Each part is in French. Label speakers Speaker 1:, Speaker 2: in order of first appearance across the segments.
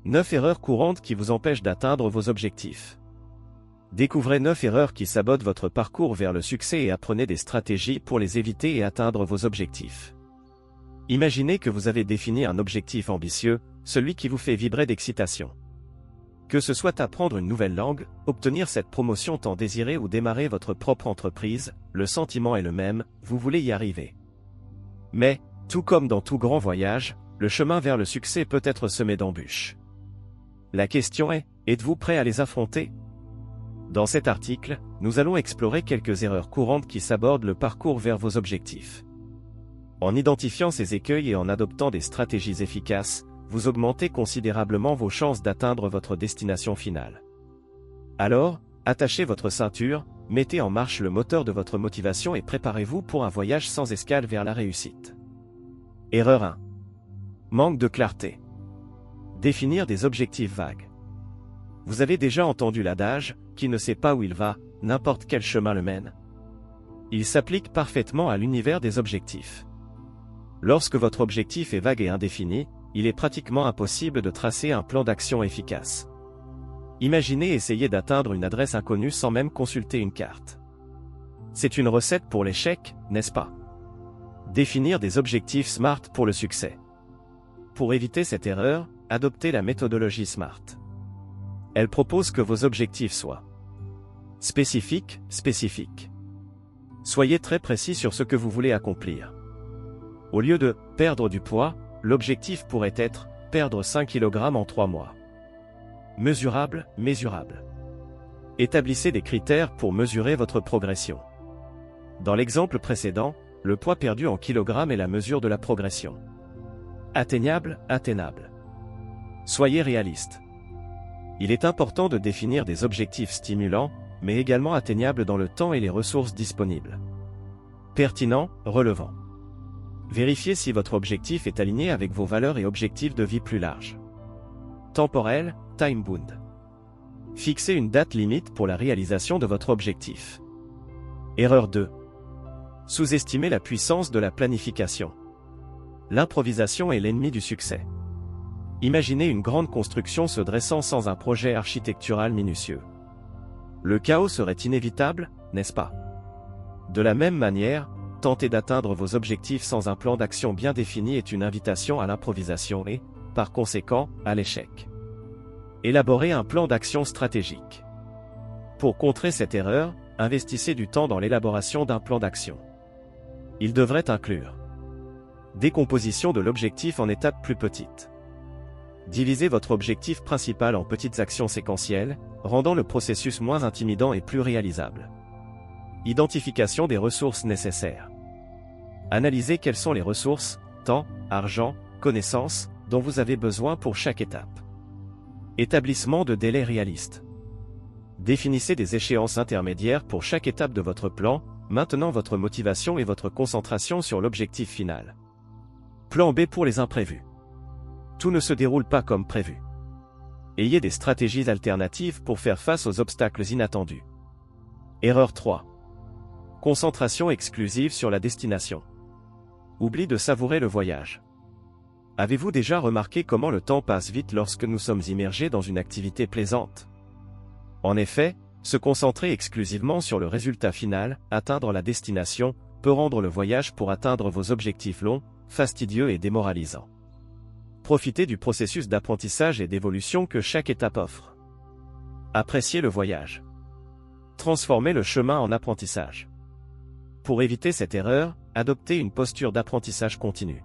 Speaker 1: 9 erreurs courantes qui vous empêchent d'atteindre vos objectifs. Découvrez 9 erreurs qui sabotent votre parcours vers le succès et apprenez des stratégies pour les éviter et atteindre vos objectifs. Imaginez que vous avez défini un objectif ambitieux, celui qui vous fait vibrer d'excitation. Que ce soit apprendre une nouvelle langue, obtenir cette promotion tant désirée ou démarrer votre propre entreprise, le sentiment est le même, vous voulez y arriver. Mais, tout comme dans tout grand voyage, le chemin vers le succès peut être semé d'embûches. La question est, êtes-vous prêt à les affronter ? Dans cet article, nous allons explorer quelques erreurs courantes qui sabordent le parcours vers vos objectifs. En identifiant ces écueils et en adoptant des stratégies efficaces, vous augmentez considérablement vos chances d'atteindre votre destination finale. Alors, attachez votre ceinture, mettez en marche le moteur de votre motivation et préparez-vous pour un voyage sans escale vers la réussite. Erreur 1. Manque de clarté. Définir des objectifs vagues. Vous avez déjà entendu l'adage « qui ne sait pas où il va, n'importe quel chemin le mène ». Il s'applique parfaitement à l'univers des objectifs. Lorsque votre objectif est vague et indéfini, il est pratiquement impossible de tracer un plan d'action efficace. Imaginez essayer d'atteindre une adresse inconnue sans même consulter une carte. C'est une recette pour l'échec, n'est-ce pas? Définir des objectifs SMART pour le succès. Pour éviter cette erreur, adoptez la méthodologie SMART. Elle propose que vos objectifs soient spécifiques. Soyez très précis sur ce que vous voulez accomplir. Au lieu de « perdre du poids », l'objectif pourrait être « perdre 5 kg en 3 mois ». Mesurable. Établissez des critères pour mesurer votre progression. Dans l'exemple précédent, le poids perdu en kilogrammes est la mesure de la progression. Atteignable. Soyez réaliste. Il est important de définir des objectifs stimulants, mais également atteignables dans le temps et les ressources disponibles. Pertinent, relevant. Vérifiez si votre objectif est aligné avec vos valeurs et objectifs de vie plus larges. Temporel, time-bound. Fixez une date limite pour la réalisation de votre objectif. Erreur 2. Sous-estimer la puissance de la planification. L'improvisation est l'ennemi du succès. Imaginez une grande construction se dressant sans un projet architectural minutieux. Le chaos serait inévitable, n'est-ce pas? De la même manière, tenter d'atteindre vos objectifs sans un plan d'action bien défini est une invitation à l'improvisation et, par conséquent, à l'échec. Élaborez un plan d'action stratégique. Pour contrer cette erreur, investissez du temps dans l'élaboration d'un plan d'action. Il devrait inclure décomposition de l'objectif en étapes plus petites. Divisez votre objectif principal en petites actions séquentielles, rendant le processus moins intimidant et plus réalisable. Identification des ressources nécessaires. Analysez quelles sont les ressources, temps, argent, connaissances, dont vous avez besoin pour chaque étape. Établissement de délais réalistes. Définissez des échéances intermédiaires pour chaque étape de votre plan, maintenant votre motivation et votre concentration sur l'objectif final. Plan B pour les imprévus. Tout ne se déroule pas comme prévu. Ayez des stratégies alternatives pour faire face aux obstacles inattendus. Erreur 3. Concentration exclusive sur la destination. Oubli de savourer le voyage. Avez-vous déjà remarqué comment le temps passe vite lorsque nous sommes immergés dans une activité plaisante? En effet, se concentrer exclusivement sur le résultat final, atteindre la destination, peut rendre le voyage pour atteindre vos objectifs longs, fastidieux et démoralisants. Profitez du processus d'apprentissage et d'évolution que chaque étape offre. Appréciez le voyage. Transformez le chemin en apprentissage. Pour éviter cette erreur, adoptez une posture d'apprentissage continu.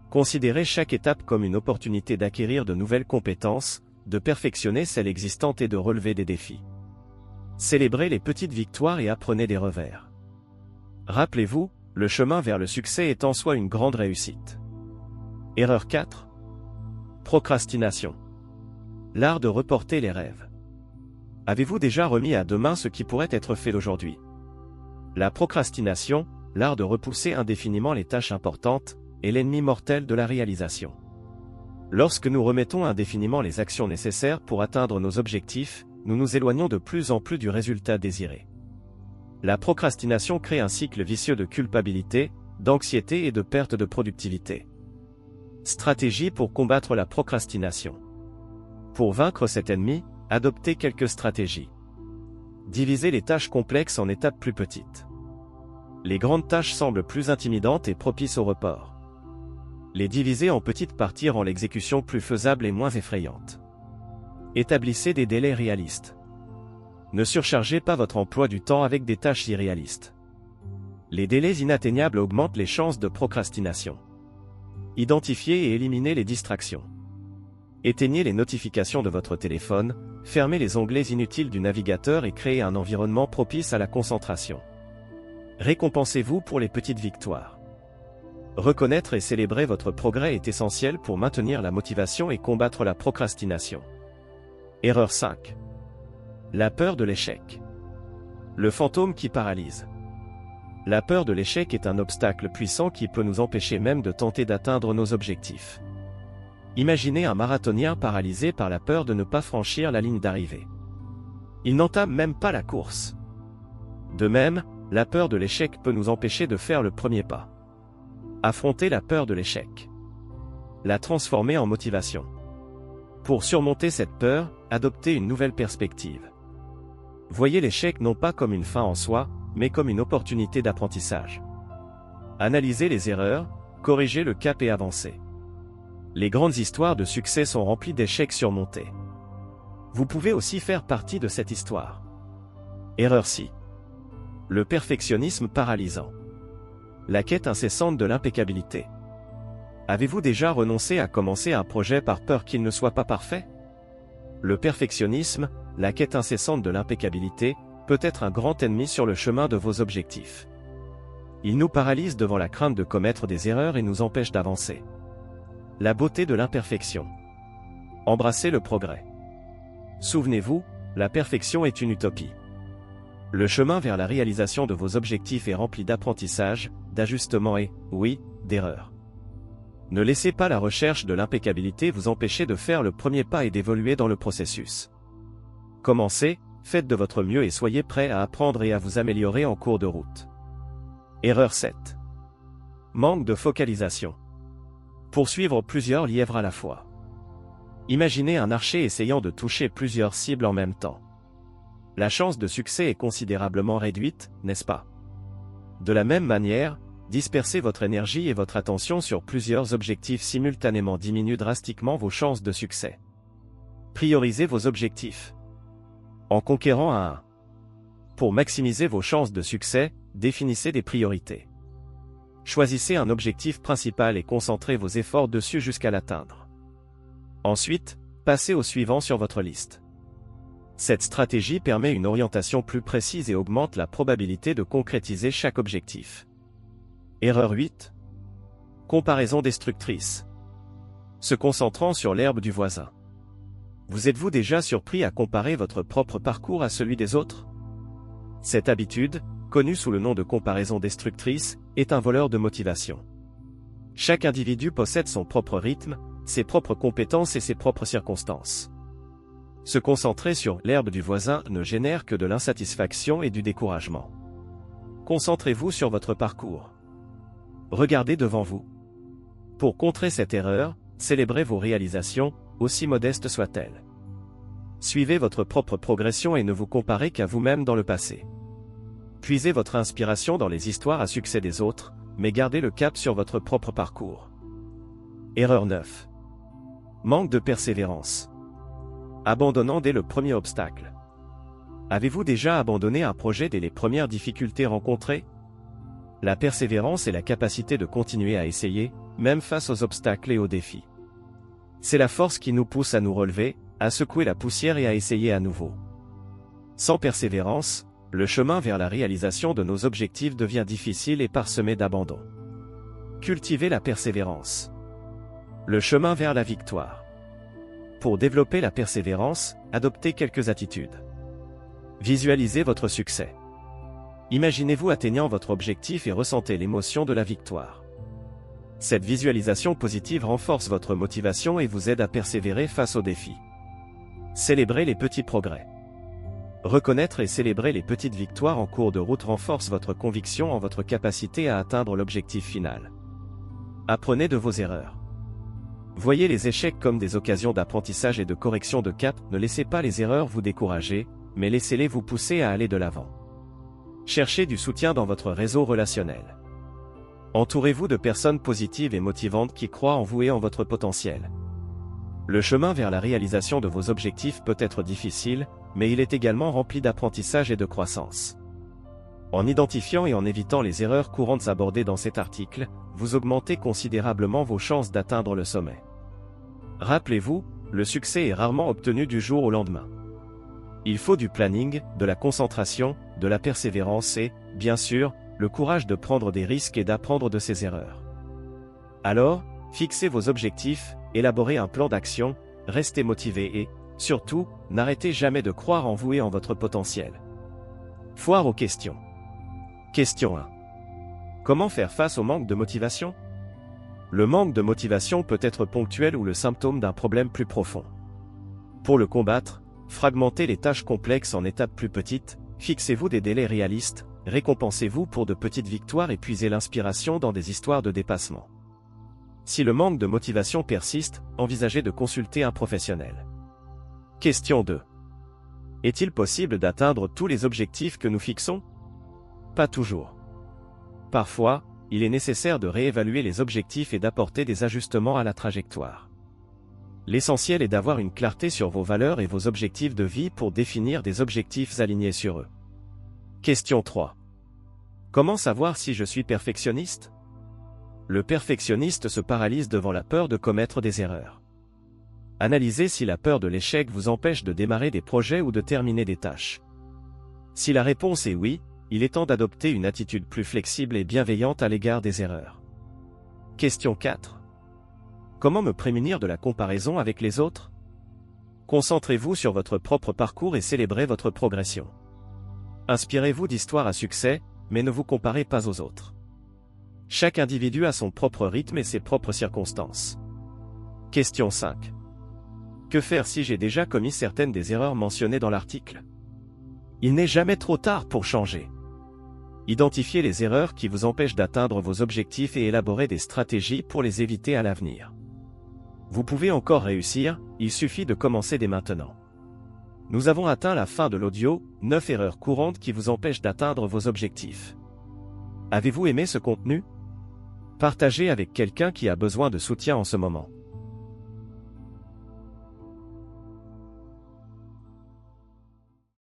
Speaker 1: Considérez chaque étape comme une opportunité d'acquérir de nouvelles compétences, de perfectionner celles existantes et de relever des défis. Célébrez les petites victoires et apprenez des revers. Rappelez-vous, le chemin vers le succès est en soi une grande réussite. Erreur 4. Procrastination. L'art de reporter les rêves. Avez-vous déjà remis à demain ce qui pourrait être fait aujourd'hui? La procrastination, l'art de repousser indéfiniment les tâches importantes, est l'ennemi mortel de la réalisation. Lorsque nous remettons indéfiniment les actions nécessaires pour atteindre nos objectifs, nous nous éloignons de plus en plus du résultat désiré. La procrastination crée un cycle vicieux de culpabilité, d'anxiété et de perte de productivité. Stratégie pour combattre la procrastination. Pour vaincre cet ennemi, adoptez quelques stratégies. Divisez les tâches complexes en étapes plus petites. Les grandes tâches semblent plus intimidantes et propices au report. Les diviser en petites parties rend l'exécution plus faisable et moins effrayante. Établissez des délais réalistes. Ne surchargez pas votre emploi du temps avec des tâches irréalistes. Les délais inatteignables augmentent les chances de procrastination. Identifiez et éliminez les distractions. Éteignez les notifications de votre téléphone, fermez les onglets inutiles du navigateur et créez un environnement propice à la concentration. Récompensez-vous pour les petites victoires. Reconnaître et célébrer votre progrès est essentiel pour maintenir la motivation et combattre la procrastination. Erreur 5. La peur de l'échec. Le fantôme qui paralyse. La peur de l'échec est un obstacle puissant qui peut nous empêcher même de tenter d'atteindre nos objectifs. Imaginez un marathonien paralysé par la peur de ne pas franchir la ligne d'arrivée. Il n'entame même pas la course. De même, la peur de l'échec peut nous empêcher de faire le premier pas. Affrontez la peur de l'échec. La transformer en motivation. Pour surmonter cette peur, adoptez une nouvelle perspective. Voyez l'échec non pas comme une fin en soi, mais comme une opportunité d'apprentissage. Analysez les erreurs, corrigez le cap et avancez. Les grandes histoires de succès sont remplies d'échecs surmontés. Vous pouvez aussi faire partie de cette histoire. Erreur 6. Le perfectionnisme paralysant. La quête incessante de l'impeccabilité. Avez-vous déjà renoncé à commencer un projet par peur qu'il ne soit pas parfait? Le perfectionnisme, la quête incessante de l'impeccabilité, peut être un grand ennemi sur le chemin de vos objectifs. Il nous paralyse devant la crainte de commettre des erreurs et nous empêche d'avancer. La beauté de l'imperfection. Embrassez le progrès. Souvenez-vous, la perfection est une utopie. Le chemin vers la réalisation de vos objectifs est rempli d'apprentissage, d'ajustements et, oui, d'erreurs. Ne laissez pas la recherche de l'impeccabilité vous empêcher de faire le premier pas et d'évoluer dans le processus. Commencez, faites de votre mieux et soyez prêts à apprendre et à vous améliorer en cours de route. Erreur 7. Manque de focalisation. Poursuivre plusieurs lièvres à la fois. Imaginez un archer essayant de toucher plusieurs cibles en même temps. La chance de succès est considérablement réduite, n'est-ce pas? De la même manière, disperser votre énergie et votre attention sur plusieurs objectifs simultanément diminue drastiquement vos chances de succès. Priorisez vos objectifs. En conquérant un à un. Pour maximiser vos chances de succès, définissez des priorités. Choisissez un objectif principal et concentrez vos efforts dessus jusqu'à l'atteindre. Ensuite, passez au suivant sur votre liste. Cette stratégie permet une orientation plus précise et augmente la probabilité de concrétiser chaque objectif. Erreur 8. Comparaison destructrice. Se concentrant sur l'herbe du voisin. Vous êtes-vous déjà surpris à comparer votre propre parcours à celui des autres? Cette habitude, connue sous le nom de comparaison destructrice, est un voleur de motivation. Chaque individu possède son propre rythme, ses propres compétences et ses propres circonstances. Se concentrer sur l'herbe du voisin ne génère que de l'insatisfaction et du découragement. Concentrez-vous sur votre parcours. Regardez devant vous. Pour contrer cette erreur, célébrez vos réalisations, aussi modestes soient-elles. Suivez votre propre progression et ne vous comparez qu'à vous-même dans le passé. Puisez votre inspiration dans les histoires à succès des autres, mais gardez le cap sur votre propre parcours. Erreur 9. Manque de persévérance. Abandonnant dès le premier obstacle. Avez-vous déjà abandonné un projet dès les premières difficultés rencontrées? La persévérance est la capacité de continuer à essayer, même face aux obstacles et aux défis. C'est la force qui nous pousse à nous relever, à secouer la poussière et à essayer à nouveau. Sans persévérance, le chemin vers la réalisation de nos objectifs devient difficile et parsemé d'abandon. Cultivez la persévérance. Le chemin vers la victoire. Pour développer la persévérance, adoptez quelques attitudes. Visualisez votre succès. Imaginez-vous atteignant votre objectif et ressentez l'émotion de la victoire. Cette visualisation positive renforce votre motivation et vous aide à persévérer face aux défis. Célébrez les petits progrès. Reconnaître et célébrer les petites victoires en cours de route renforce votre conviction en votre capacité à atteindre l'objectif final. Apprenez de vos erreurs. Voyez les échecs comme des occasions d'apprentissage et de correction de cap, ne laissez pas les erreurs vous décourager, mais laissez-les vous pousser à aller de l'avant. Cherchez du soutien dans votre réseau relationnel. Entourez-vous de personnes positives et motivantes qui croient en vous et en votre potentiel. Le chemin vers la réalisation de vos objectifs peut être difficile, mais il est également rempli d'apprentissage et de croissance. En identifiant et en évitant les erreurs courantes abordées dans cet article, vous augmentez considérablement vos chances d'atteindre le sommet. Rappelez-vous, le succès est rarement obtenu du jour au lendemain. Il faut du planning, de la concentration, de la persévérance et, bien sûr, le courage de prendre des risques et d'apprendre de ses erreurs. Alors, fixez vos objectifs, élaborez un plan d'action, restez motivé et, surtout, n'arrêtez jamais de croire en vous et en votre potentiel. Foire aux questions. Question 1. Comment faire face au manque de motivation? Le manque de motivation peut être ponctuel ou le symptôme d'un problème plus profond. Pour le combattre, fragmentez les tâches complexes en étapes plus petites, fixez-vous des délais réalistes, récompensez-vous pour de petites victoires et puisez l'inspiration dans des histoires de dépassement. Si le manque de motivation persiste, envisagez de consulter un professionnel. Question 2. Est-il possible d'atteindre tous les objectifs que nous fixons? Pas toujours. Parfois, il est nécessaire de réévaluer les objectifs et d'apporter des ajustements à la trajectoire. L'essentiel est d'avoir une clarté sur vos valeurs et vos objectifs de vie pour définir des objectifs alignés sur eux. Question 3. Comment savoir si je suis perfectionniste? Le perfectionniste se paralyse devant la peur de commettre des erreurs. Analysez si la peur de l'échec vous empêche de démarrer des projets ou de terminer des tâches. Si la réponse est oui, il est temps d'adopter une attitude plus flexible et bienveillante à l'égard des erreurs. Question 4. Comment me prémunir de la comparaison avec les autres? Concentrez-vous sur votre propre parcours et célébrez votre progression. Inspirez-vous d'histoires à succès, mais ne vous comparez pas aux autres. Chaque individu a son propre rythme et ses propres circonstances. Question 5. Que faire si j'ai déjà commis certaines des erreurs mentionnées dans l'article? Il n'est jamais trop tard pour changer. Identifiez les erreurs qui vous empêchent d'atteindre vos objectifs et élaborez des stratégies pour les éviter à l'avenir. Vous pouvez encore réussir, il suffit de commencer dès maintenant. Nous avons atteint la fin de l'audio, 9 erreurs courantes qui vous empêchent d'atteindre vos objectifs. Avez-vous aimé ce contenu? Partagez avec quelqu'un qui a besoin de soutien en ce moment.